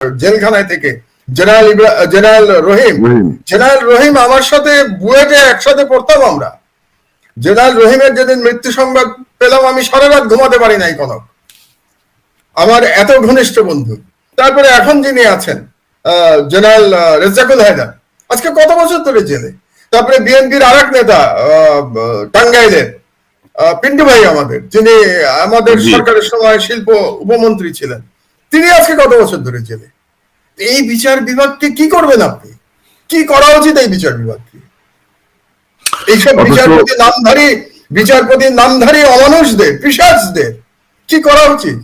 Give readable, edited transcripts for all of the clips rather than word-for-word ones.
জেলখানায় থেকে জেনারেল রহিম আমার সাথে বুয়েটে একসাথে পড়তাম আমরা। জেনারেল রহিমের যেদিন মৃত্যু সংবাদ পেলাম আমি সারা রাত ঘুমাতে পারি নাই কনক, আমার এত ঘনিষ্ঠ বন্ধু। তারপরে এখন যিনি আছেন জেনারেল রেজ্জাকুল হায়দার, আজকে কত বছর ধরে জেলে। তারপরে বিএনপির আরেক নেতা টাঙ্গাইলের পিন্টু ভাই আমাদের, যিনি আমাদের সরকারের সময় শিল্প উপমন্ত্রী ছিলেন, তিনি আজকে কত বছর ধরে জেলে। এই বিচার বিভাগকে কি করবেন আপনি? কি করা উচিত এই বিচার বিভাগকে? এইসব বিচারপতি নামধারী অমানুষদের, পিশাচদের কি করা উচিত?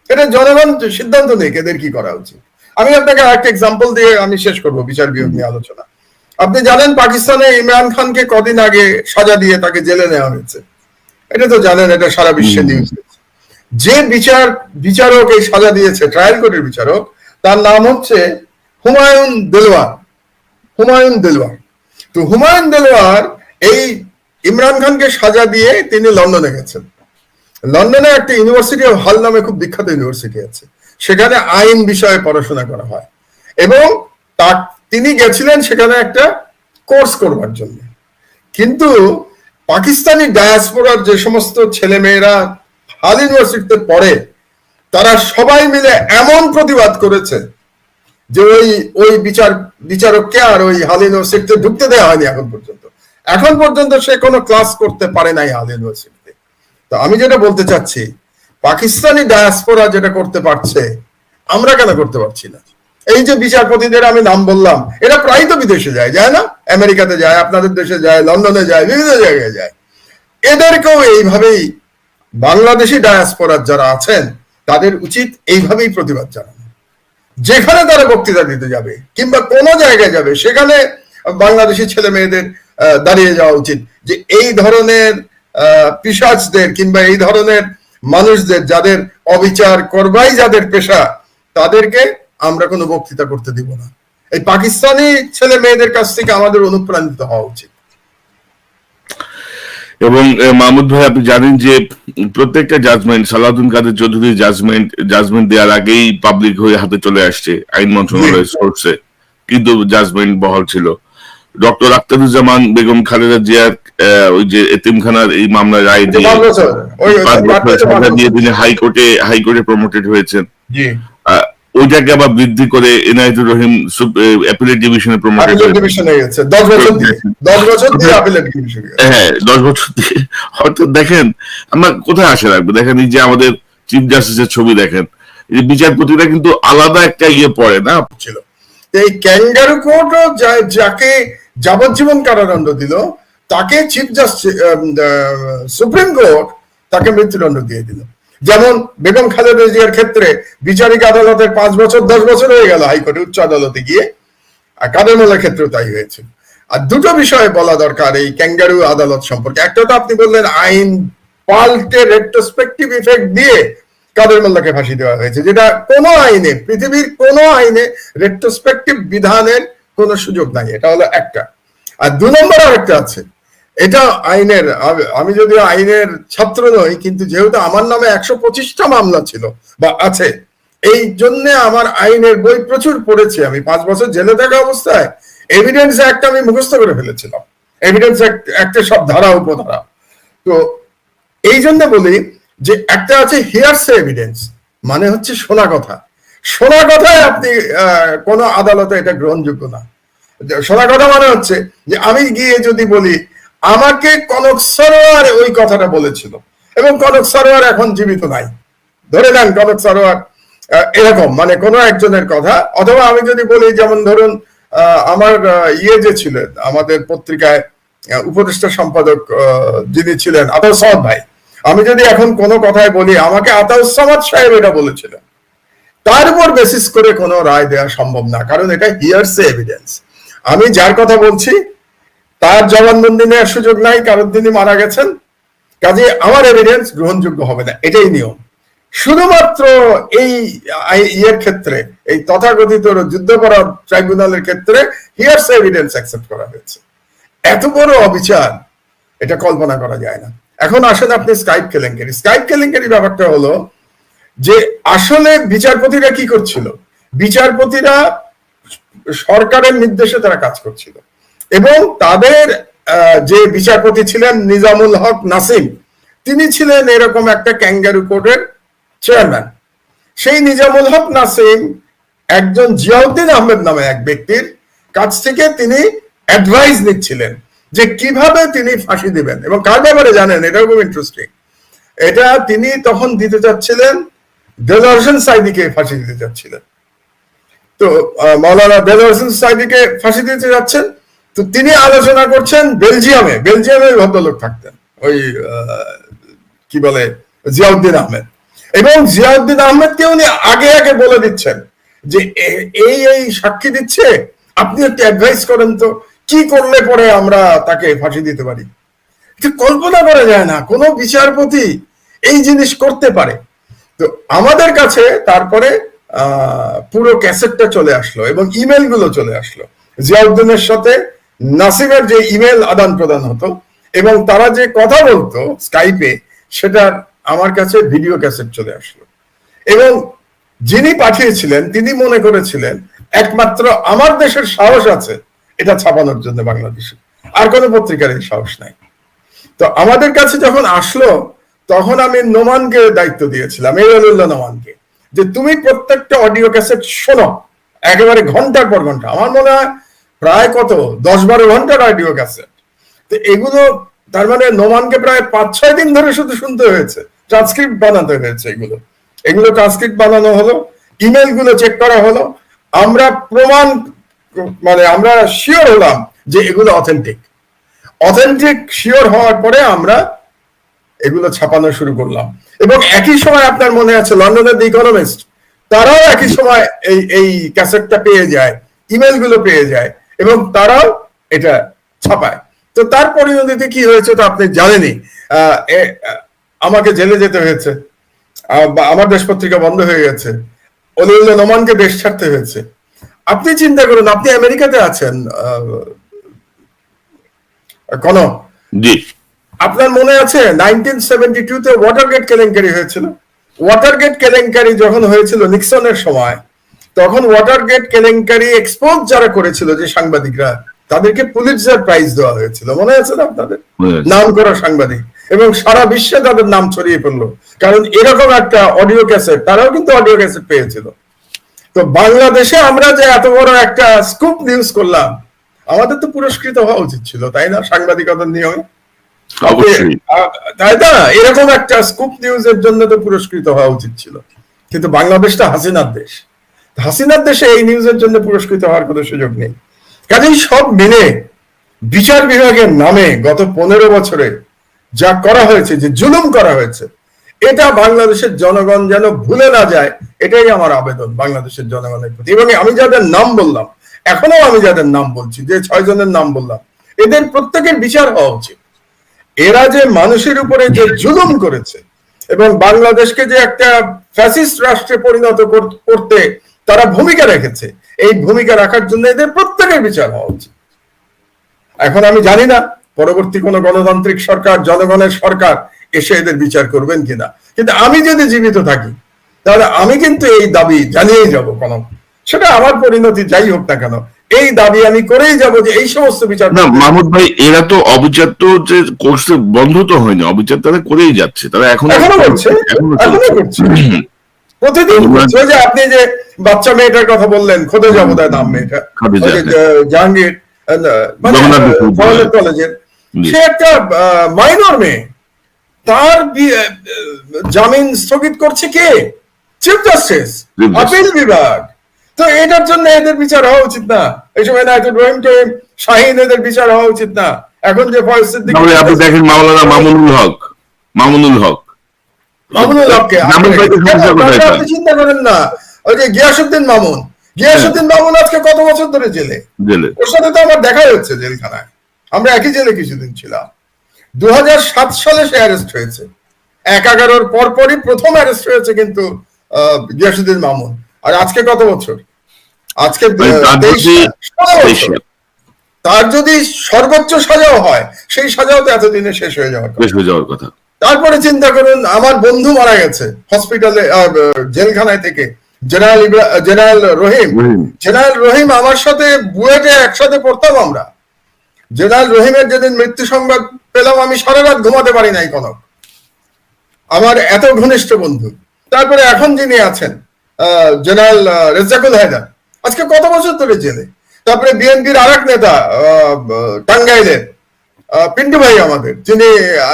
এটা জনগণ সিদ্ধান্ত নেই এদের কি করা উচিত। আমি আপনাকে আরেকটা এক্সাম্পল দিয়ে আমি শেষ করবো বিচার বিভাগ নিয়ে আলোচনা। আপনি জানেন পাকিস্তানে ইমরান খানকে কদিন আগে সাজা দিয়ে তাকে জেলে নেওয়া হয়েছে, এটা তো জানেন, এটা সারা বিশ্বে নিউজ। যে বিচারক এই সাজা দিয়েছে, ট্রায়াল কোর্টের বিচারক, তার নাম হচ্ছে হুমায়ুন দেলওয়ার। তো হুমায়ুন দেলওয়ার এই ইমরান খানকে সাজা দিয়ে তিনি লন্ডনে গেছেন। লন্ডনে একটা ইউনিভার্সিটি অফ হল নামে খুব বিখ্যাত ইউনিভার্সিটি আছে, সেখানে আইন বিষয়ে পড়াশোনা করা হয়, এবং তিনি গেছিলেন সেখানে একটা কোর্স করবার জন্য। কিন্তু পাকিস্তানি ডায়াসপোরার যে সমস্ত ছেলে মেয়েরা হাল ইউনিভার্সিটিতে পড়ে, তারা সবাই মিলে এমন প্রতিবাদ করেছে যে ওই বিচারককে আর ওই হাল ইউনিভার্সিটিতে ঢুকতে দেওয়া হয়নি এখন পর্যন্ত সে কোনো ক্লাস করতে পারে নাই হাল ইউনিভার্সিটিতে। তো আমি যেটা বলতে চাচ্ছি, পাকিস্তানি ডায়াসপোরা যেটা করতে পারছে, আমরা কেন করতে পারছি না? এই যে বিচারপতিদের আমি নাম বললাম, এরা প্রায় তো বিদেশে যায় না? আমেরিকাতে যায়, আপনাদের দেশে যায়, লন্ডনে যায়, বিভিন্ন জায়গায় যায়। এদেরকেও এইভাবেই বাংলাদেশি ডায়াসপোরা যারা আছেন তাদের উচিত এইভাবেই প্রতিবাদ জানানো। যেখানে তারা বক্তৃতা দিতে যাবে কিংবা কোনো জায়গায় যাবে, সেখানে বাংলাদেশি ছেলে মেয়েদের দাঁড়িয়ে যাওয়া উচিত যে এই ধরনের পিশাচদের কিংবা এই ধরনের মানুষদের, যাদের অবিচার করবাই যাদের পেশা, তাদেরকে আমরা কোনো বক্তৃতা করতে দিব না। এই পাকিস্তানি ছেলে মেয়েদের কাছ থেকে আমাদের অনুপ্রাণিত হওয়া উচিত। এবং মাহমুদ ভাই, আপনি জানেন যে প্রত্যেকটা জাজমেন্ট, সালাউদ্দিন কাদের চৌধুরী জাজমেন্ট দেওয়ার আগেই পাবলিক হয়ে হাতে চলে আসছে আইন মন্ত্রণালয়ের সোর্সে, কিন্তু জাজমেন্ট বহাল ছিল। ডক্টর আখতারুজ্জামান বেগম খালেদা জিয়ার ওই যে এতিমখানার এই মামলার রায় দিয়ে 5 বছর সাজা দিয়ে তিনি হাইকোর্টে প্রমোটেড হয়েছেন। ওইটাকে আবার বৃদ্ধি করে এনায়েতুর রহিম অ্যাপিলেট ডিভিশনে প্রমোটেড হয়েছে 10 বছর দিয়ে। হ্যাঁ, 10 বছর দিয়ে। হয়তো দেখেন আমরা কোথায় আশা রাখবো? দেখেন এই যে আমাদের চিফ জাস্টিসের ছবি দেখেন, এই বিচারপতিরা কিন্তু আলাদা একটা পড়ে না ছিল। এই ক্যাঙ্গারু কোর্টও যাকে যাবজ্জীবন কারাদণ্ড দিল, তাকে চিফ জাস্টিস সুপ্রিম কোর্ট তাকে মৃত্যুদণ্ড দিয়ে দিল। যেমন বেগম খালেদা জিয়ার ক্ষেত্রে বিচারিক আদালতের 5 বছর 10 বছর হয়ে গেল হাইকোর্টে, উচ্চ আদালতে গিয়ে। আর কাদের মোল্লার ক্ষেত্রেও তাই হয়েছে। আর দুটো বিষয়ে বলা দরকার এই ক্যাঙ্গারু আদালত সম্পর্কে। একটা তো আপনি বললেন আইন পাল্টে রেট্রোস্পেক্টিভ ইফেক্ট দিয়ে কাদের মোল্লাকে ফাঁসি দেওয়া হয়েছে, যেটা কোনো আইনে, পৃথিবীর কোনো আইনে রেট্রোস্পেক্টিভ বিধানের কোনো সুযোগ নাই। এটা হলো একটা। আর 2 নম্বর আরেকটা আছে, এটা আইনের, আমি যদিও আইনের ছাত্র নই, কিন্তু যেহেতু আমার নামে 125টা মামলা ছিল বা আছে, এই জন্য আমার আইনের বই প্রচুর পড়েছি। আমি 5 বছর জেলে থাকা অবস্থায় এভিডেন্স অ্যাক্ট আমি মুখস্থ করে ফেলেছিলাম, এভিডেন্স অ্যাক্টের সব ধারা উপধারা। তো এই জন্য বলি যে একটা আছে হিয়ারসে এভিডেন্স, মানে হচ্ছে শোনা কথায় আপনি কোন আদালতে এটা গ্রহণযোগ্য না। শোনা কথা মানে হচ্ছে যে আমি গিয়ে যদি বলি আমাকে কনক সরোয়ার ওই কথাটা বলেছিল, এবং কনক সরোয়ার এখন জীবিত নাই, ধরে নেন কনক সরোয়ার এরকম মানে কোনো একজনের কথা। অথবা আমি যদি বলি, যেমন ধরুন আমার যে ছিলেন আমাদের পত্রিকায় উপদেষ্টা সম্পাদক যিনি ছিলেন আতাউস সামাদ ভাই, আমি যদি এখন কোনো কথায় বলি আমাকে আতাউস সামাদ সাহেব এটা বলেছিলেন, তার উপর বেসিস করে কোনো রায় দেওয়া সম্ভব না, কারণ এটা হিয়ারসে এভিডেন্স। আমি যার কথা বলছি তার জবানবন্দি নেওয়ার সুযোগ নাই, কারণ তিনি মারা গেছেন, কাজে আমার এভিডেন্স গ্রহণযোগ্য হবে না, এটাই নিয়ম। শুধুমাত্র এই ক্ষেত্রে, এই তথাকথিত যুদ্ধাপরাধ ট্রাইব্যুনালের ক্ষেত্রে হিয়ারসে এভিডেন্স অ্যাকসেপ্ট করা হয়েছে। এত বড় অবিচার, এটা কল্পনা করা যায় না। এখন আসেন আপনি স্কাইপ কেলেঙ্কারি ব্যাপারটা হলো যে আসলে বিচারপতিরা কি করছিল, বিচারপতিরা সরকারের নির্দেশে তারা কাজ করছিল, এবং তাদের যে বিচারপতি ছিলেন নিজামুল হক নাসিম, তিনি ছিলেন এরকম একটা ক্যাঙ্গারু কোর্টের চেয়ারম্যান। সেই নিজামুল হক নাসিম একজন জিয়াউদ্দিন আহমেদ নামে এক ব্যক্তির কাছ থেকে তিনি অ্যাডভাইস নিচ্ছিলেন যে কিভাবে তিনি ফাঁসি দিবেন, এবং কার ব্যাপারে জানেন, এটাও খুব ইন্টারেস্টিং। এটা তিনি তখন দিতে চাচ্ছিলেন দেলোয়ার হোসেন সাঈদীকে ফাঁসি দিতে চাচ্ছিলেন। তো মাওলানা দেলোয়ার হোসেন সাঈদীকে ফাঁসি দিতে যাচ্ছেন, তো তিনি আলোচনা করছেন বেলজিয়ামে ভদ্রলোক থাকতেন, ওই কি বলে জিয়াউদ্দিন আহমেদ, এবং জিয়াউদ্দিন আহমেদকে উনি আগে আগে বলে দিচ্ছেন যে এই সাক্ষী দিচ্ছে, আপনি একটু অ্যাডভাইস করেন তো কি করলে পরে আমরা তাকে ফাঁসি দিতে পারি। কল্পনা করা যায় না কোনো বিচারপতি এই জিনিস করতে পারে। তো আমাদের কাছে তারপরে পুরো ক্যাসেটটা চলে আসলো এবং ইমেল গুলো চলে আসলো, জিয়াউদ্দিনের সাথে নাসিমের যে ইমেল আদান প্রদান হতো এবং তারা যে কথা বলতো স্কাইপে, সেটার আমার কাছে ভিডিও ক্যাসেট চলে আসলো। এবং যিনি পাঠিয়েছিলেন তিনি মনে করেছিলেন একমাত্র আমার দেশের সাহস আছে এটা ছাপানোর জন্য বাংলাদেশে, আর কোনো পত্রিকার এই সাহস নাই। তো আমাদের কাছে যখন আসলো তখন আমি নোমানকে দায়িত্ব দিয়েছিলাম, এরালুল্লাহ নোমানকে, যে তুমি প্রত্যেকটা অডিও ক্যাসেট শোনো একেবারে ঘন্টার পর ঘন্টা। আমার মনে হয় প্রায় 10-12 ঘন্টার অডিও ক্যাসেট। তো এগুলো তার মানে নোমানকে প্রায় 5-6 দিন ধরে শুধু শুনতে হয়েছে, ট্রান্সক্রিপ্ট বানাতে হয়েছে। এগুলো ট্রান্সক্রিপ্ট বানানো হলো, ইমেল গুলো চেক করা হলো, আমরা প্রমাণ মানে আমরা শিওর হলাম যে এগুলো অথেন্টিক শিওর হওয়ার পরে আমরা এগুলো ছাপানো শুরু করলাম। এবং একই সময় আপনার মনে আছে লন্ডনের দি ইকোনমিস্ট, তারাও একই সময় এই ক্যাসেটটা পেয়ে যায়, ইমেল গুলো পেয়ে যায়, এবং তারাও এটা ছাপায়। তো তার পরিণতিতে কি হয়েছে তো আপনি জানেনই, আমাকে জেলে যেতে হয়েছে, আমার দেশ পত্রিকা বন্ধ হয়ে গেছে, অলিউল্লাহ নোমানকে দেশ ছাড়তে হয়েছে। আপনি চিন্তা করুন, আপনি আমেরিকাতে আছেন কোন, আপনার মনে আছে 1972-তে ওয়াটারগেট কেলেঙ্কারি হয়েছিল। ওয়াটারগেট কেলেঙ্কারি যখন হয়েছিল নিক্সনের সময়, তখন ওয়াটারগেট কেলেঙ্কারি এক্সপোজ যারা করেছিল যে সাংবাদিকরা, তাদেরকে পুলিৎজার প্রাইজ দেওয়া হয়েছিল, মনে আছে না আপনাদের? নাম করা সাংবাদিক, এবং সারা বিশ্বে তাদের নাম ছড়িয়ে পড়লো, কারণ এরকম একটা অডিও ক্যাসেট, তারাও কিন্তু অডিও ক্যাসেট পেয়েছিল। তো বাংলাদেশে আমরা যে এত বড় একটা স্কুপ নিউজ করলাম, আমাদের তো পুরস্কৃত হওয়া উচিত ছিল, তাই না? সাংবাদিকতার নিয়মে, তাই না? এরকম একটা স্কুপ নিউজের জন্য তো পুরস্কৃত হওয়া উচিত ছিল। কিন্তু বাংলাদেশটা হাসিনার দেশ, হাসিনার দেশে এই নিউজের জন্য পুরস্কৃত হওয়ার কোনো সুযোগ নেই। কাজেই সব মিলে বিচার বিভাগের নামে গত 15 বছরে যা করা হয়েছে, যে জুলুম করা হয়েছে, এটা বাংলাদেশের জনগণ যেন ভুলে না যায়, এটাই আমার আবেদন বাংলাদেশের জনগণের প্রতি। এবং আমি যাদের নাম বললাম, এখনো আমি যাদের নাম বলছি, যে 6 জনের নাম বললাম, এদের প্রত্যেকের বিচার হওয়া উচিত। এরা যে মানুষের উপরে যে জুলুম করেছে এবং বাংলাদেশকে যে একটা ফ্যাসিস্ট রাষ্ট্রে পরিণত করতে তারা ভূমিকা রেখেছে, এই ভূমিকা রাখার জন্য এদের প্রত্যেকের বিচার হওয়া উচিত। এখন আমি জানি না পরবর্তী কোন গণতান্ত্রিক সরকার, জনগণের সরকার এসে এদের বিচার করবেন কিনা, কিন্তু আমি যদি জীবিত থাকি তাহলে আমি কিন্তু এই দাবি জানিয়েই যাব, সেটা আমার পরিণতি যাই হোক না কেন, এই দাবি আমি করেই যাব যে এই সমস্ত বিচার। না মাহমুদ ভাই, এরা তো অবিচার তো যে কোর্সে বন্ধ তো হয়নি, অবিচার তারা করেই যাচ্ছে, তারা এখনো করছে। প্রতিদিন যে আপনি যে বাচ্চা মেয়েটার কথা বললেন, খোদে জবদায় নাম মেয়েটা, জাহাঙ্গীর কলেজের, সে একটা মাইনর মেয়ে, তার জামিন স্থগিত করছে কে? চিফ জাস্টিস, আপিল বিভাগ। তো এটার জন্য এদের বিচার হওয়া উচিত না? এই সময় নাইটুল রহিম টোহিম শাহিন, এদের বিচার হওয়া উচিত না? এখন যে আপনি দেখেন মাওলানা মামুনুল হককে আপনি চিন্তা করেন না, ওই যে গিয়াসউদ্দিন মামুন আজকে কত বছর ধরে জেলে। ওর সাথে তো আমার দেখা হচ্ছে জেলখানায়, আমরা একই জেলে কিছুদিন ছিলাম। 2007 সালে সে অ্যারেস্ট হয়েছে, 11-র পরপরই প্রথম অ্যারেস্ট হয়েছে কিন্তু গিয়াসউদ্দিন মামুন। আর আজকে কত বছর? আজকে 23 বছর। তার যদি সর্বোচ্চ সাজাও হয়, সেই সাজাও তো এতদিনে শেষ হয়ে যাওয়ার কথা। তারপরে চিন্তা করুন, আমার বন্ধু মারা গেছে হসপিটালে, জেলখানায় থেকে, জেনারেল রহিম। রহিম। জেনারেল রহিম আমার সাথে বুয়েটে একসাথে পড়তাম আমরা। জেনারেল রহিমের যেদিন মৃত্যু সংবাদ পেলাম আমি সারা রাত ঘুমাতে পারি নাই কনক, আমার এত ঘনিষ্ঠ বন্ধু। তারপরে এখন যিনি আছেন জেনারেল রেজ্জাকুল হায়দার, আজকে কত বছর ধরে জেলে। তারপরে বিএনপির আরেক নেতা টাঙ্গাইলের পিন্টু ভাই আমাদের, যিনি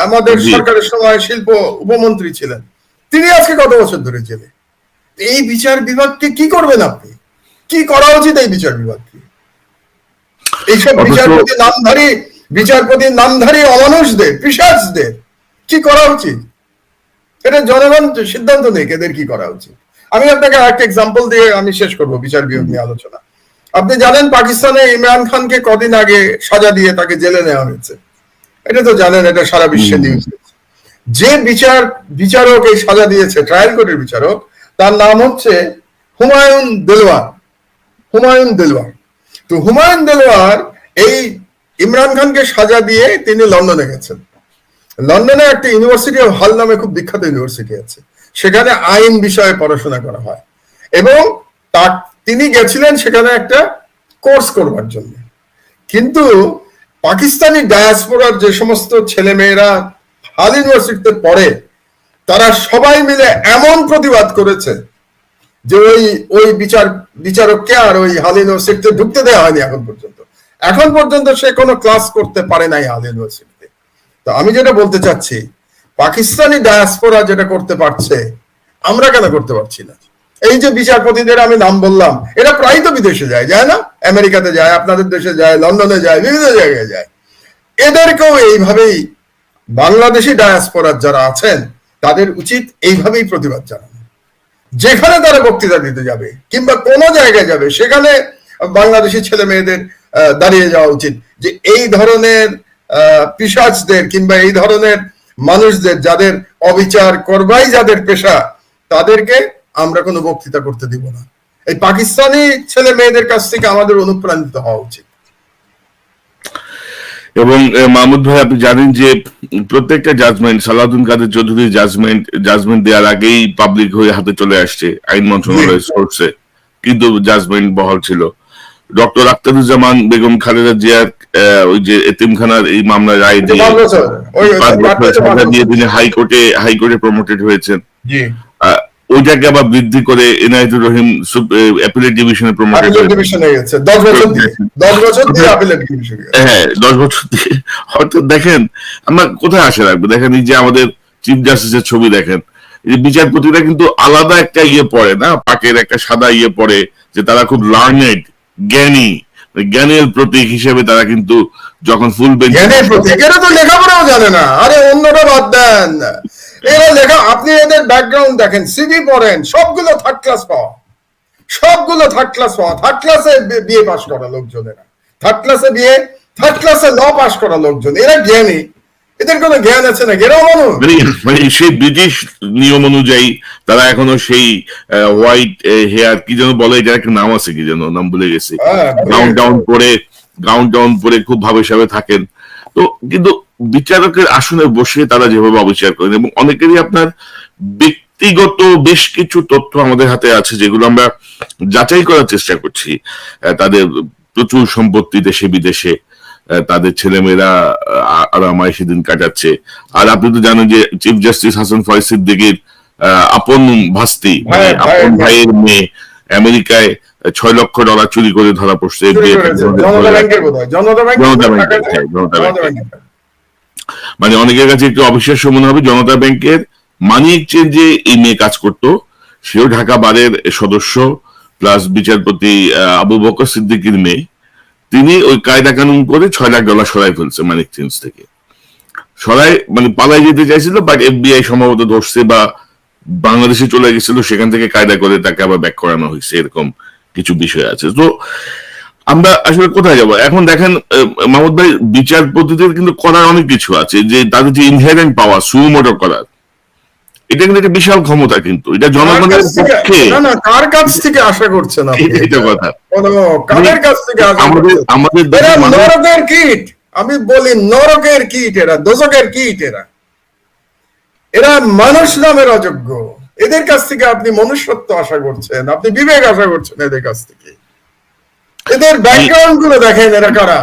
আমাদের সরকারের সময় শিল্প উপমন্ত্রী ছিলেন, তিনি আজকে কত বছর ধরে জেলে। এই বিচার বিভাগকে কি করবেন আপনি? কি করা উচিত এই বিচার বিভাগকে? এইসব বিচারপতির নামধারী অমানুষদের, পিশাচদের কি করা উচিত? এটা জনগণ সিদ্ধান্ত নেই এদের কি করা উচিত। আমি আপনাকে আরেকটা এক্সাম্পল দিয়ে আমি শেষ করবো বিচার বিভাগ নিয়ে আলোচনা। আপনি জানেন পাকিস্তানে ইমরান খানকে কদিন আগে সাজা দিয়ে তাকে জেলে নেওয়া হয়েছে, এটা তো জানেন, এটা সারা বিশ্বে নিউজ। যে বিচারক এই সাজা দিয়েছে, ট্রায়াল কোর্টের বিচারক, তার নাম হচ্ছে হুমায়ুন দেলওয়ার। তো হুমায়ুন দেলওয়ার এই ইমরান খানকে সাজা দিয়ে তিনি লন্ডনে গেছেন। লন্ডনে একটা ইউনিভার্সিটি অফ হল নামে খুব বিখ্যাত ইউনিভার্সিটি আছে, সেখানে আইন বিষয়ে পড়াশোনা করা হয়, এবং তিনি গেছিলেন সেখানে একটা কোর্স করবার জন্য। কিন্তু পাকিস্তানি ডায়াসপোরার যে সমস্ত ছেলে মেয়েরা হাল ইউনিভার্সিটিতে পড়ে, তারা সবাই মিলে এমন প্রতিবাদ করেছে যে ওই বিচারককে আর ওই হাল ইউনিভার্সিটিতে ঢুকতে দেওয়া হয়নি এখন পর্যন্ত সে কোনো ক্লাস করতে পারে নাই হাল ইউনিভার্সিটিতে। তো আমি যেটা বলতে চাচ্ছি, পাকিস্তানি ডায়াসপোরা যেটা করতে পারছে, আমরা কেন করতে পারছি না? এই যে বিচারপতিদের আমি নাম বললাম, এরা প্রায় তো বিদেশে যায় না? আমেরিকাতে যায়, আপনাদের দেশে যায়, লন্ডনে যায়, বিভিন্ন জায়গায় যায়। এদেরকেও এইভাবেই বাংলাদেশি ডায়াসপোরা যারা আছেন তাদের উচিত এইভাবেই প্রতিবাদ জানানো। যেখানে তারা বক্তৃতা দিতে যাবে কিংবা কোনো জায়গায় যাবে, সেখানে বাংলাদেশি ছেলে মেয়েদের দাঁড়িয়ে যাওয়া উচিত যে এই ধরনের পিশাচদের কিংবা এই ধরনের মানুষদের, যাদের অবিচার করবাই যাদের পেশা, তাদেরকে আমরা কোনো বক্তৃতা করতে দিব না। এই পাকিস্তানি ছেলে মেয়েদের কাছ থেকে আমাদের অনুপ্রাণিত হওয়া উচিত। এবং মাহমুদ ভাই, আপনি জানেন যে প্রত্যেকটা জাজমেন্ট, সালাউদ্দিন কাদের চৌধুরীর জাজমেন্ট দেওয়ার আগেই পাবলিক হয়ে হাতে চলে আসছে আইন মন্ত্রণালয়ের সোর্সে, কিন্তু জাজমেন্ট বহাল ছিল। ডক্টর আখতারুজ্জামান বেগম খালেদা জিয়ার ওই যে এতিমখানার এই মামলার রায় দিয়ে 5 বছর সাজা দিয়ে তিনি হাইকোর্টে প্রমোটেড হয়েছেন। ওইটাকে আবার বৃদ্ধি করে এনায়েতুর রহিম অ্যাপিলেট ডিভিশনে প্রমোটেড হয়েছে 10 বছর দিয়ে। হ্যাঁ, 10 বছর দিয়ে। হয়তো দেখেন আমরা কোথায় আশা রাখবো? দেখেন এই যে আমাদের চিফ জাস্টিসের ছবি দেখেন, এই বিচারপতিরা কিন্তু আলাদা একটা পড়ে না, পাকের একটা সাদা পড়ে যে তারা খুব লার্নেড, জ্ঞানের প্রতীক হিসেবে তারা কিন্তু যখন ফুল বেঞ্চ, এরা তো লেখাপড়াও জানে না। আরে অন্যটা বাদ দেন, এরা লেখা, আপনি এদের ব্যাকগ্রাউন্ড দেখেন, সিভি পড়েন, সবগুলো থার্ড ক্লাস পাওয়া, থার্ড ক্লাসে বিএ পাস করা লোকজনেরা, থার্ড ক্লাসে ল পাস করা লোকজন, এরা জ্ঞানী। এদের কোনো জ্ঞান আছে না? এরাও মানে সেই ব্রিটিশ নিয়ম অনুযায়ী তারা এখনো সেই হোয়াইট হেয়ার কি যেন বলে, এটার একটা নাম আছে, কি যেন নাম ভুলে গেছি, গাউন ডাউন পরে খুব ভাবে সাবে থাকেন। তো কিন্তু বিচারকের আসনে বসে তারা যেভাবে অবিচার করেন, এবং অনেকেরই আপনার ব্যক্তিগত বেশ কিছু তথ্য আমাদের হাতে আছে যেগুলো আমরা যাচাই করার চেষ্টা করছি। তাদের প্রচুর সম্পত্তি দেশে বিদেশে, তাদের ছেলেমেয়েরা আরামায় সেদিন কাটাচ্ছে। আর আপনি তো জানেন যে চিফ জাস্টিস হাসান ফয়েজ সিদ্দিকীর আপন ভাস্তি, আপন ভাইয়ের মেয়ে আমেরিকায় $6 লক্ষ চুরি করে ধরা পড়ছে। মানে অনেকের কাছে একটু অবিশ্বাস্য মনে হবে, জনতা ব্যাংকের মানি এক্সচেঞ্জে এই মেয়ে কাজ করতো, সেও ঢাকা বারের সদস্য প্লাস বিচারপতি আবু বকর সিদ্দিকীর মেয়ে। তিনি ওই কায়দা কানুন করে $6 লাখ সরাই ফেলছে মানি এক্সচেঞ্জ থেকে। মানে পালাই যেতে চাইছিল, বাট FBI সম্ভবত ধরছে বা বাংলাদেশে চলে গেছিল, সেখান থেকে কায়দা করে তাকে আবার ব্যাক করানো হয়েছে, এরকম কিছু বিষয় আছে। তো আমরা আসলে কোথায় যাব এখন? দেখেন মাহমুদ ভাই, বিচারপতিদের কিন্তু করার অনেক কিছু আছে, যে তাদের যে ইনহেরেন্ট পাওয়ার, সুমোটো করার, এটা কিন্তু একটা বিশাল ক্ষমতা, কিন্তু এটা জনগণের পক্ষে। কার কাছ থেকে আশা করছেন আপনি? এটা কথা, কাদের কাছ থেকে আশা করছেন? আমাদের নরকের কীট, আমি বলি নরকের কীট, এরা দোজখের কীট, এরা মানুষ নামের অযোগ্য। এদের কাছ থেকে আপনি মনুষ্যত্ব আশা করছেন, আপনি বিবেক আশা করছেন এদের কাছ থেকে? এদের ব্যাকগ্রাউন্ড গুলো দেখেন, এরা কারা?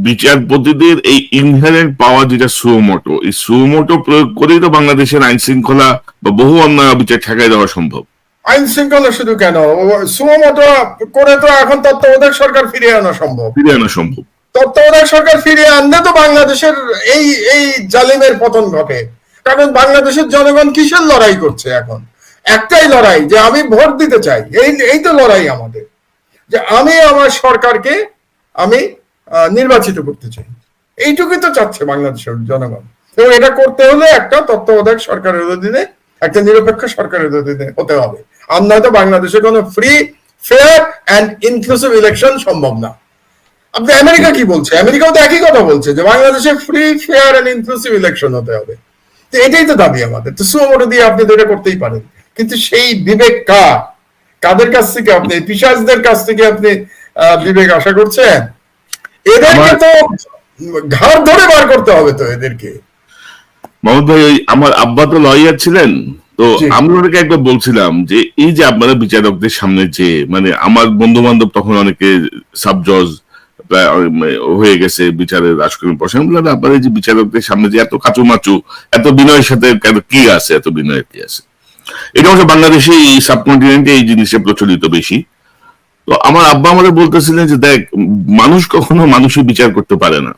বিচারপতিদের এই ইনহেরেন্ট পাওয়ার যেটা সুমোটো, এই সুমোটো প্রয়োগ করেই তো বাংলাদেশের আইন শৃঙ্খলা বা বহু অন্যায় বিচার ঠেকাই দেওয়া সম্ভব। আইন শৃঙ্খলা শুধু কেন, সুমোটো করে তো এখন তত্ত্বাবধায়ক সরকার ফিরিয়ে আনা সম্ভব। তত্ত্বাবধায়ক সরকার ফিরিয়ে আনলে তো বাংলাদেশের এই এই জালিমের পতন ঘটে। কারণ বাংলাদেশের জনগণ কিসের লড়াই করছে এখন? একটাই লড়াই, যে আমি ভোট দিতে চাই। এই তো লড়াই আমাদের, যে আমি আমার সরকারকে আমি নির্বাচিত করতে চাই। এইটুকুই তো চাচ্ছে বাংলাদেশের জনগণ। এবং এটা করতে হলে একটা তত্ত্বাবধায়ক সরকারের অধীনে, একটা নিরপেক্ষ সরকারের অধীনে হতে হবে। আর নয়তো বাংলাদেশে কোনো free, fair and inclusive election সম্ভব না। আপনি আমেরিকা কি বলছে? আমেরিকাও তো একই কথা বলছে, যে বাংলাদেশে free, fair and inclusive election হতে হবে। তো এটাই তো দাবি আমাদের। তো সুমোটো দিয়ে আপনি তো এটা করতেই পারেন, কিন্তু সেই বিবেক কাদের কাছ থেকে? আপনি পিশাচদের কাছ থেকে আপনি বিবেক আশা করছেন? এদেরকে তো ঘাড় ধরে বার করতে হবে তো এদেরকে। মোহাম্মদ ভাই, আমার আব্বা তো লয়ার ছিলেন, তো আমি ওনাকে একবার বলছিলাম যে এই যে আপনারা বিচারকদের সামনে যে, মানে আমার বন্ধু বান্ধব তখন অনেকে সাব জজ হয়ে গেছে বিচারের রাজকর্মী প্রশাসন, আপনারা এই যে বিচারকদের সামনে যে এত কাচুমাচু, এত বিনয়ের সাথে কি আছে, এত বিনয়ের কি আছে? এটা হচ্ছে বাংলাদেশে এই সাবকন্টিনেন্টে এই জিনিসটা প্রচলিত বেশি। তো আমার আব্বা আমাদের বলতেছিলেন যে দেখ, মানুষ কখনো মানুষের বিচার করতে পারে না।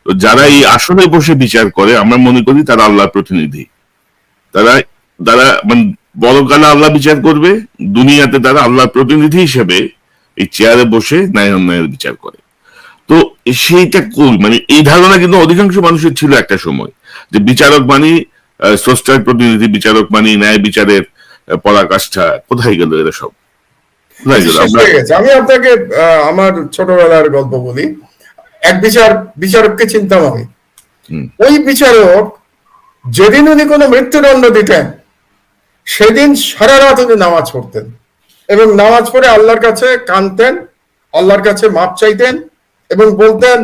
তো যারা এই আসনে বসে বিচার করে, আমরা মনে করি তারা আল্লাহর প্রতিনিধি। তারা তারা মানে বড়কালে আল্লাহ বিচার করবে, দুনিয়াতে তারা আল্লাহর প্রতিনিধি হিসেবে এই চেয়ারে বসে ন্যায় অন্যায়ের বিচার করে। তো সেইটা মানে এই ধারণা কিন্তু অধিকাংশ মানুষের ছিল একটা সময়, যে বিচারক মানি স্রষ্টার প্রতিনিধি, বিচারক মানি ন্যায় বিচারের পরাকাষ্ঠা। কোথায় গেল এরা সব? আমি আপনাকে আমার ছোটবেলার গল্প বলি। এক বিচারককে চিন্তাম আমি। ওই বিচারক যেদিন উনি কোনো মৃত্যুদণ্ড দিতেন, সেদিন সারা রাত উনি নামাজ পড়তেন, এবং নামাজ পড়ে আল্লাহর কাছে কাঁদতেন, আল্লাহর কাছে মাপ চাইতেন, এবং বলতেন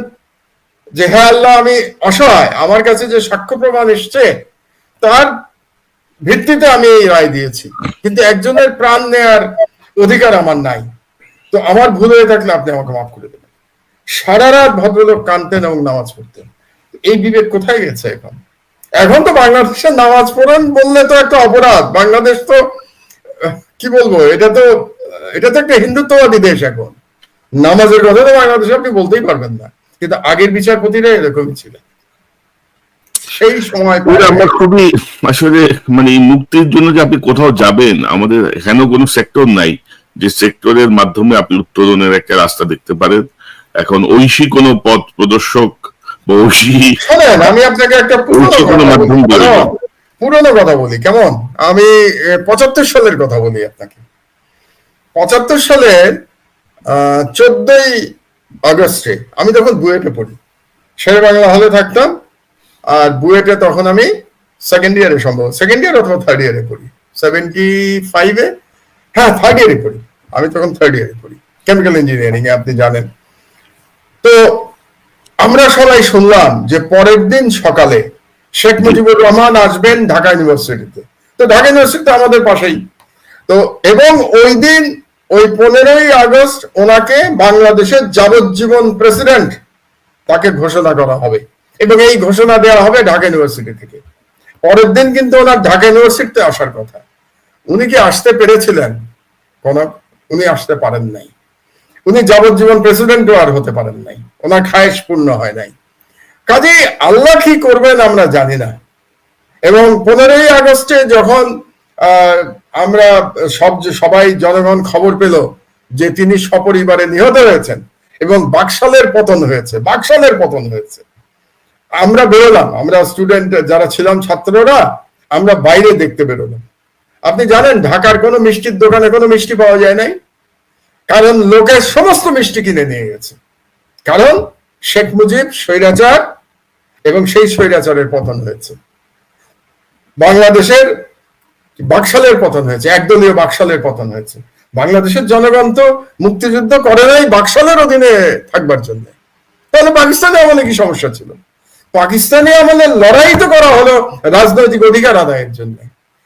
যে হ্যাঁ আল্লাহ, আমি অসহায়, আমার কাছে যে সাক্ষ্য প্রমাণ এসছে তার ভিত্তিতে আমি এই রায় দিয়েছি, কিন্তু একজনের প্রাণ নেয়ার অধিকার আমার নাই। তো আমার ভুল হয়ে থাকলে আপনি আমাকে মাফ করে দেবেন। সারা রাত ভদ্রলোক কাঁদতেন এবং নামাজ পড়তেন। এই বিবেক কোথায় গেছে এখন? এখন তো বাংলাদেশে নামাজ পড়েন বললে তো একটা অপরাধ। বাংলাদেশ তো কি বলবো, এটা তো একটা হিন্দুত্ববাদী দেশ এখন। নামাজের কথা তো বাংলাদেশে আপনি বলতেই পারবেন না, কিন্তু আগের বিচারপতিরা এরকমই ছিলেন সেই সময়। আমরা খুবই আসলে মানে এই মুক্তির জন্য যে আপনি কোথাও যাবেন, আমাদের এখানেও কোনো সেক্টর নাই যে সেক্টরের মাধ্যমে আপনি উত্তরণের একটা রাস্তা দেখতে পারেন। এখন ঐশী কোনো পথ প্রদর্শক বা ঐশী, আমি আপনাকে একটা পুরনো কথা বলি কেমন? আমি 75 সালের কথা বলি আপনাকে। 75 সালের 14ই আগস্টে আমি তখন বুয়েটে পড়ি, শেরে বাংলা হলে থাকতাম। আর বুয়েটে তখন আমি সেকেন্ড ইয়ারে, সম্ভব সেকেন্ড ইয়ার অথবা থার্ড ইয়ারে পড়ি, 75-এ, হ্যাঁ থার্ড ইয়ারে পড়ি। আমি তখন থার্ড ইয়ারে পড়ি কেমিক্যাল ইঞ্জিনিয়ারিং এ, আপনি জানেন। তো আমরা সবাই শুনলাম যে পরের দিন সকালে শেখ মুজিবুর রহমান আসবেন ঢাকা ইউনিভার্সিটিতে। তো ঢাকা ইউনিভার্সিটি আমাদের পাশেই। তো এবং ওই দিন, ওই 15ই আগস্ট ওনাকে বাংলাদেশের যাবজ্জীবন প্রেসিডেন্ট তাকে ঘোষণা করা হবে, এবং এই ঘোষণা দেওয়া হবে ঢাকা ইউনিভার্সিটি থেকে। পরের দিন কিন্তু ওনার ঢাকা ইউনিভার্সিটিতে আসার কথা। উনি কি আসতে পেরেছিলেন? উনি আসতে পারেন নাই। উনি যাবজ্জীবন প্রেসিডেন্টও আর হতে পারেন নাই, ওনার খায়েশ পূর্ণ হয় নাই। কাজে আল্লাহ কি করবেন আমরা জানি না। এবং 15ই আগস্টে যখন আমরা সবাই জনগণ খবর পেল যে তিনি সপরিবারে নিহত হয়েছেন এবং বাকশালের পতন হয়েছে, আমরা বেরোলাম, আমরা স্টুডেন্ট যারা ছিলাম, ছাত্ররা, আমরা বাইরে দেখতে বেরোলাম। আপনি জানেন ঢাকার কোনো মিষ্টির দোকানে কোনো মিষ্টি পাওয়া যায় নাই, কারণ লোকের সমস্ত মিষ্টি কিনে নিয়ে গেছে। কারণ শেখ মুজিব স্বৈরাচার, এবং সেই স্বৈরাচারের পতন হয়েছে। বাংলাদেশের বাকশালের পতন হয়েছে, একদলীয় বাকশালের পতন হয়েছে। বাংলাদেশের জনগণ তো মুক্তিযুদ্ধ করে নাই বাকশালের অধীনে থাকবার জন্য। তাহলে পাকিস্তানে আমলে কি সমস্যা ছিল? পাকিস্তানি আমলে লড়াই তো করা হলো রাজনৈতিক অধিকার আদায়ের জন্য।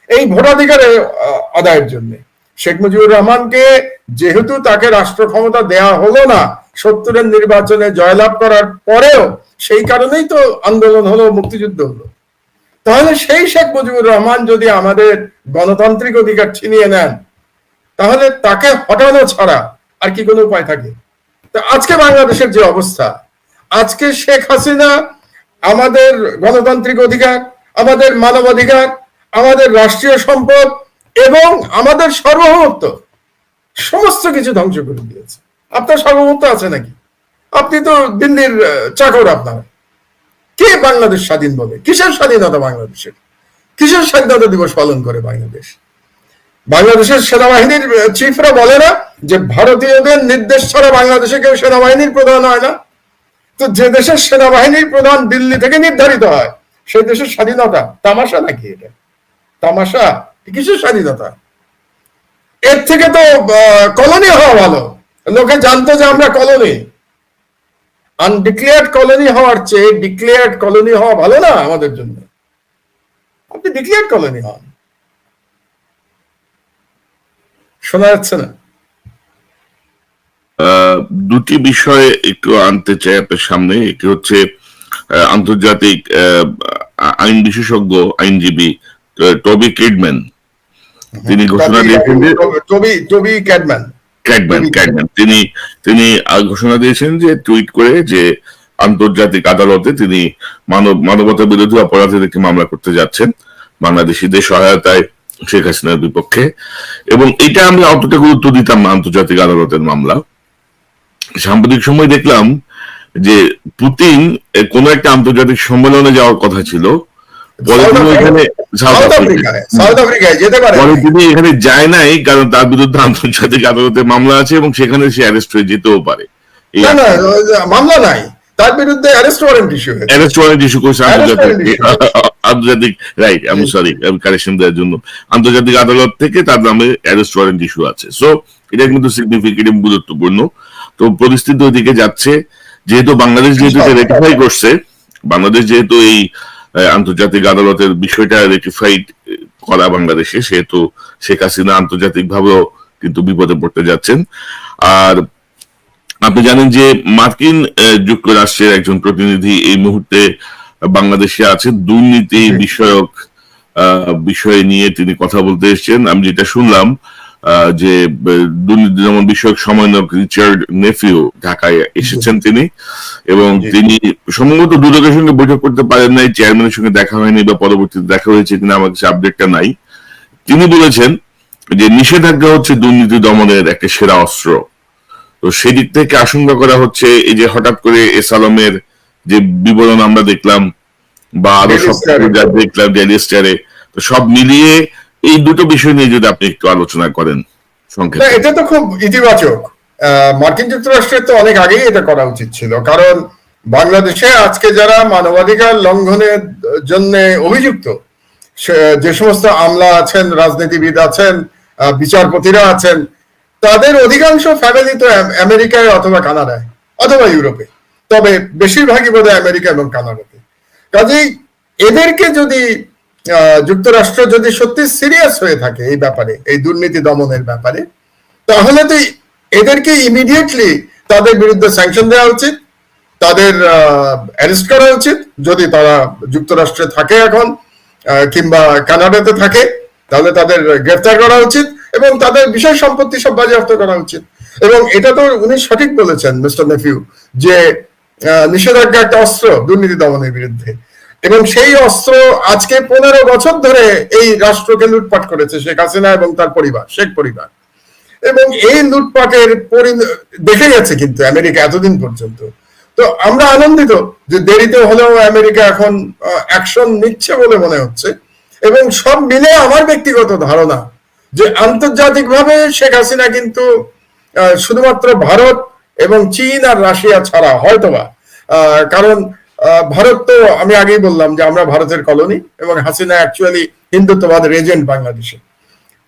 এই ভোটাধিকারের আদায়ের জন্য। শেখ মুজিবুর রহমানকে যেহেতু তাকে রাষ্ট্র ক্ষমতা দেয়া হলো না 70-এর নির্বাচনে জয়লাভ করার পরেও, সেই কারণেই তো আন্দোলন হলো, মুক্তিযুদ্ধ হলো। তাহলে সেই শেখ মুজিবুর রহমান যদি আমাদের গণতান্ত্রিক অধিকার ছিনিয়ে নেন, তাহলে তাকে হটানো ছাড়া আর কি কোনো উপায় থাকে? তো আজকে বাংলাদেশের যে অবস্থা, আজকে শেখ হাসিনা আমাদের গণতান্ত্রিক অধিকার, আমাদের মানবাধিকার, আমাদের রাষ্ট্রীয় সম্পদ এবং আমাদের সার্বভৌমত্ব সমস্ত কিছু ধ্বংস করে দিয়েছে। আপনার সার্বভৌমত্ব আছে নাকি? আপনি তো দিল্লির চাকর। আপনার কে বাংলাদেশ স্বাধীন বলে? কিসের স্বাধীনতা বাংলাদেশের? কিসের স্বাধীনতা দিবস পালন করে বাংলাদেশ? বাংলাদেশের সেনাবাহিনীর চিফরা বলে না যে ভারতীয়দের নির্দেশ ছাড়া বাংলাদেশে কেউ সেনাবাহিনীর প্রধান হয় না? তো যে দেশের সেনাবাহিনীর প্রধান দিল্লি থেকে নির্ধারিত হয়, সেই দেশের স্বাধীনতা তামাশা নাকি? এটা তামাশা? কিসের স্বাধীনতা? এর থেকে তো কলোনি হওয়া ভালো। লোকে জানতো যে আমরা কলোনি। আনডিক্লেয়ার্ড কলোনি হওয়ার চেয়ে ডিক্লেয়ার্ড কলোনি হওয়া ভালো না আমাদের জন্য? আপনি ডিক্লেয়ার্ড কলোনি হন। শোনা যাচ্ছে না? দুটি বিষয় একটু আনতে চাই আপনার সামনে। একটি হচ্ছে আন্তর্জাতিক আইন বিশেষজ্ঞ আইনজীবী টবি কেডম্যান, তিনি ঘোষণা দিয়েছেন যে তিনি ঘোষণা দিয়েছেন যে টুইট করে যে আন্তর্জাতিক আদালতে তিনি মানবতা বিরোধী অপরাধের একটি মামলা করতে যাচ্ছেন বাংলাদেশিদের সহায়তায় শেখ হাসিনার বিপক্ষে। এবং এটা আমি অতটা গুরুত্ব দিতাম না আন্তর্জাতিক আদালতের মামলা। সাম্প্রতিক সময় দেখলাম যে পুতিন কোন একটা আন্তর্জাতিক সম্মেলনে যাওয়ার কথা ছিল, তিনি এখানে যায় নাই, কারণ তার বিরুদ্ধে আন্তর্জাতিক আদালতে মামলা আছে এবং সেখানে সে অ্যারেস্ট হয়ে যেতেও পারে। মামলা নাই, তার বিরুদ্ধে অ্যারেস্ট ওয়ারেন্ট ইস্যু করেছে আন্তর্জাতিক রাইট, আমি সরি, আমি কারেকশন দেওয়ার জন্য আন্তর্জাতিক আদালত থেকে তার নামে অ্যারেস্ট ওয়ারেন্ট ইস্যু আছে। সো এটা কিন্তু সিগনিফিকেন্ট এবং গুরুত্বপূর্ণ। তো পরিস্থিতি ওদিকে যাচ্ছে, যেহেতু বাংলাদেশ যেহেতু রেটিফাই করছে, বাংলাদেশ যেহেতু এই আন্তর্জাতিক আদালতের বিষয়টা রেটিফাইড করা বাংলাদেশে, সেহেতু শেখ হাসিনা আন্তর্জাতিক ভাবেও কিন্তু বিপদে পড়তে যাচ্ছেন। আর আপনি জানেন যে মার্কিন যুক্তরাষ্ট্রের একজন প্রতিনিধি এই মুহূর্তে বাংলাদেশে আছেন, দুর্নীতি বিষয়ক বিষয় নিয়ে তিনি কথা বলতে এসেছেন। আমি যেটা শুনলাম যে দুর্নীতি দমন বিষয়ক সমন্বয়ক রিচার্ড নেফিউ ঢাকায় এসেছেন তিনি, এবং তিনি সম্ভবত দুদকের সঙ্গে বৈঠক করতে পারেন নাই, চেয়ারম্যানের সঙ্গে দেখা হয়নি বা পরবর্তীতে দেখা হয়েছে কিনা আমার কাছে আপডেটটা নাই। তিনি বলেছেন যে নিষেধাজ্ঞা হচ্ছে দুর্নীতি দমনের একটা সেরা অস্ত্র। তো সেদিক থেকে আশঙ্কা করা হচ্ছে এই যে হঠাৎ করে এস আলমের যে বিবরণ আমরা দেখলাম বা আরো সব দেখলাম ডেইলি স্টারে, তো সব মিলিয়ে এই দুটো বিষয় নিয়ে যদি আপনি একটু আলোচনা করেন সংক্ষেপে। এটা তো খুব ইতিবাচক। মার্কিন যুক্তরাষ্ট্রের তো অনেক আগেই এটা করা উচিত ছিল, কারণ বাংলাদেশে আজকে যারা মানবাধিকার লঙ্ঘনের জন্য অভিযুক্ত, যে সমস্ত আমলা আছেন, রাজনীতিবিদ আছেন, বিচারপতিরা আছেন, তাদের অধিকাংশ ফ্যামিলি তো আমেরিকায় অথবা কানাডায় অথবা ইউরোপে, তবে বেশিরভাগই বোধহয় আমেরিকা এবং কানাডাতে। কাজেই এদেরকে যদি যুক্তরাষ্ট্র যদি সত্যি সিরিয়াস হয়ে থাকে এই ব্যাপারে, এই দুর্নীতি দমনের ব্যাপারে, তাহলে তো এদেরকে ইমিডিয়েটলি তাদের বিরুদ্ধে স্যাংশন দেওয়া উচিত, তাদের অ্যারেস্ট করা উচিত যদি তারা যুক্তরাষ্ট্রে থাকে এখন কিংবা কানাডাতে থাকে, তাহলে তাদের গ্রেফতার করা উচিত এবং তাদের বিষয় সম্পত্তি সব বাজেয়াপ্ত করা উচিত। এবং এটা তো উনি সঠিক বলেছেন মিস্টার নেফিউ, যে নিষেধাজ্ঞা একটা অস্ত্র দুর্নীতি দমনের বিরুদ্ধে, এবং সেই অস্ত্র আজকে 15 বছর ধরে এই রাষ্ট্রকে লুটপাট করেছে শেখ হাসিনা এবং তার পরিবার, শেখ পরিবার। এবং এই লুটপাটের দেখে গেছে কিন্তু আমেরিকা এতদিন পর্যন্ত। তো আমরা আনন্দিত যে দেরিতে হলেও আমেরিকা এখন অ্যাকশন নিচ্ছে বলে মনে হচ্ছে। এবং সব মিলে আমার ব্যক্তিগত ধারণা যে আন্তর্জাতিকভাবে শেখ হাসিনা কিন্তু শুধুমাত্র ভারত এবং চীন আর রাশিয়া ছাড়া হয়তোবা, কারণ ভারত তো আমি আগেই বললাম যে আমরা ভারতের কলোনি এবং হাসিনা অ্যাকচুয়ালি হিন্দুত্ববাদের এজেন্ট বাংলাদেশে,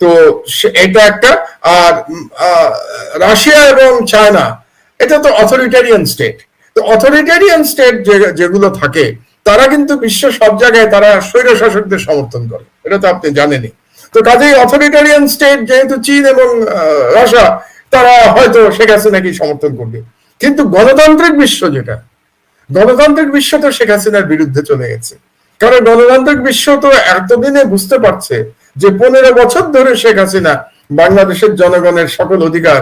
তো এটা একটা। আর রাশিয়া এবং চায়না এটা তো অথরিটেরিয়ান স্টেট। তো অথরিটেরিয়ান স্টেট যেগুলো থাকে তারা কিন্তু বিশ্ব সব জায়গায় তারা স্বৈর শাসকদের সমর্থন করে, এটা তো আপনি জানেনই। তো কাজেই অথরিটারিয়ান স্টেট যেহেতু চীন এবং রাশিয়া, তারা হয়তো শেখ হাসিনাকে সমর্থন করবে। কিন্তু গণতান্ত্রিক বিশ্ব যেটা, গণতান্ত্রিক বিশ্ব তো শেখ হাসিনার বিরুদ্ধে চলে গেছে। কারণ গণতান্ত্রিক বিশ্ব তো এতদিনে বুঝতে পারছে যে 15 বছর ধরে শেখ হাসিনা বাংলাদেশের জনগণের সকল অধিকার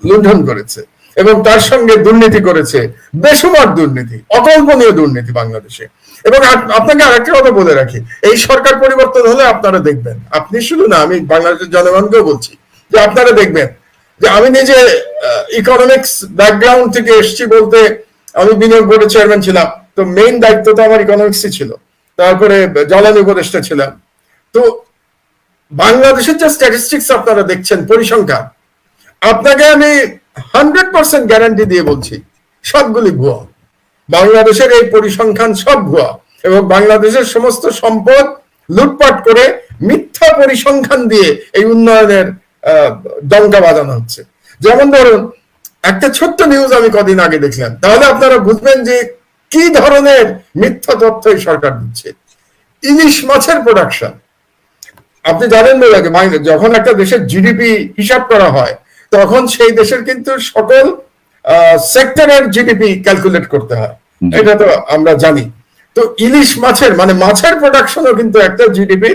লুণ্ঠন করেছে এবং তার সঙ্গে দুর্নীতি করেছে, বেসুমার দুর্নীতি, অকল্পনীয় দুর্নীতি বাংলাদেশে। এবং আপনাকে আরেকটা কথা বলে রাখি, এই সরকার পরিবর্তন হলে আপনারা দেখবেন, আপনি শুধু না, আমি বাংলাদেশের জনগণকেও বলছি যে আপনারা দেখবেন যে আমি নিজে ইকোনমিক্স ব্যাকগ্রাউন্ড থেকে এসেছি বলতে, আমি বিনিয়োগ বোর্ডের চেয়ারম্যান ছিলাম, তো মেইন দায়িত্ব তো আমার ইকোনমিক্সই ছিল, তারপরে জ্বালানি উপদেষ্টা ছিলাম। তো বাংলাদেশের যে স্ট্যাটিস্টিক্স আপনারা দেখছেন, পরিসংখ্যান, আপনাকে আমি 100% গ্যারান্টি দিয়ে বলছি সবগুলি ভুয়া। বাংলাদেশের এই পরিসংখ্যান সব ভুয়া এবং বাংলাদেশের সমস্ত সম্পদ লুটপাট করে মিথ্যা পরিসংখ্যান দিয়ে এই উন্নয়নের ডঙ্কা বাজানো হচ্ছে। যেমন ধরুন, একটা ছোট্ট নিউজ আমি কদিন আগে দেখলাম, তাহলে আপনারা বুঝবেন যে কি ধরনের মিথ্যা তথ্য এই সরকার দিচ্ছে। ইলিশ মাছের প্রোডাকশন, আপনি জানেন না, যখন একটা দেশের জিডিপি হিসাব করা হয় তখন সেই দেশের কিন্তু সকল সেক্টরের জিডিপি ক্যালকুলেট করতে হয়, এটা তো আমরা জানি। তো ইলিশ মাছের মানে মাছের প্রোডাকশনও কিন্তু একটা GDP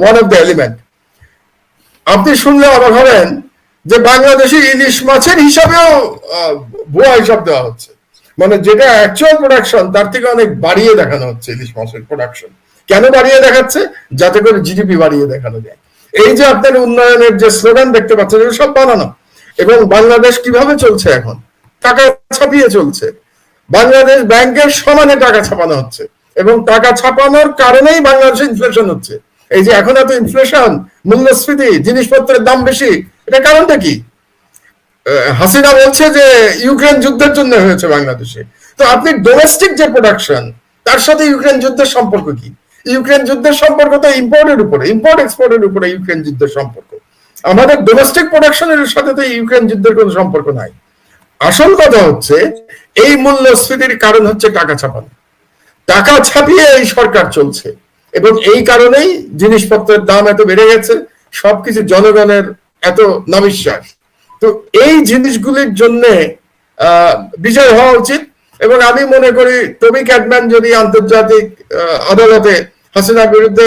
one of the element. আপনি শুনলে অবাক হবেন যে বাংলাদেশে ইলিশ মাছের হিসাবেও ভুয়া হিসাব দেওয়া হচ্ছে, মানে যেটা অ্যাকচুয়াল প্রোডাকশন তার থেকে অনেক বাড়িয়ে দেখানো হচ্ছে ইলিশ মাছের প্রোডাকশন। কেন বাড়িয়ে দেখাচ্ছে? যাতে করে জিডিপি বাড়িয়ে দেখানো যায়। এই যে আপনার উন্নয়নের যে স্লোগান দেখতে পাচ্ছেন, এগুলো সব বানানো। এবং বাংলাদেশ কিভাবে চলছে এখন? টাকা ছাপিয়ে চলছে। বাংলাদেশ ব্যাংকের সমানে টাকা ছাপানো হচ্ছে এবং টাকা ছাপানোর কারণেই বাংলাদেশে ইনফ্লেশন হচ্ছে। এই যে এখন এত ইনফ্লেশন, মূল্যস্ফীতি, জিনিসপত্রের দাম বেশি, এটা কারণটা কি? হাসিনা বলছে যে ইউক্রেন যুদ্ধের জন্য হয়েছে বাংলাদেশে। তো আপনি ডোমেস্টিক যে প্রোডাকশন, তার সাথে ইউক্রেন যুদ্ধের সম্পর্ক কি? ইউক্রেন যুদ্ধের সম্পর্ক তো ইম্পোর্টের উপরে, ইম্পোর্ট এক্সপোর্টের উপরে ইউক্রেন যুদ্ধের সম্পর্ক। আমাদের ডোমেস্টিক প্রোডাকশনের সাথে তো ইউক্রেন যুদ্ধের কোনো সম্পর্ক নাই। আসল কথা হচ্ছে এই মূল্যস্ফীতির কারণ হচ্ছে টাকা ছাপানো। টাকা ছাপিয়ে এই সরকার চলছে এবং এই কারণেই জিনিসপত্রের দাম এত বেড়ে গেছে, সবকিছু জনগণের এত নাবিশ্বাস। তো এই জিনিসগুলির জন্য বিচার হওয়া উচিত এবং আমি মনে করি টমি ক্যাটম্যান যদি আন্তর্জাতিক আদালতে হাসিনার বিরুদ্ধে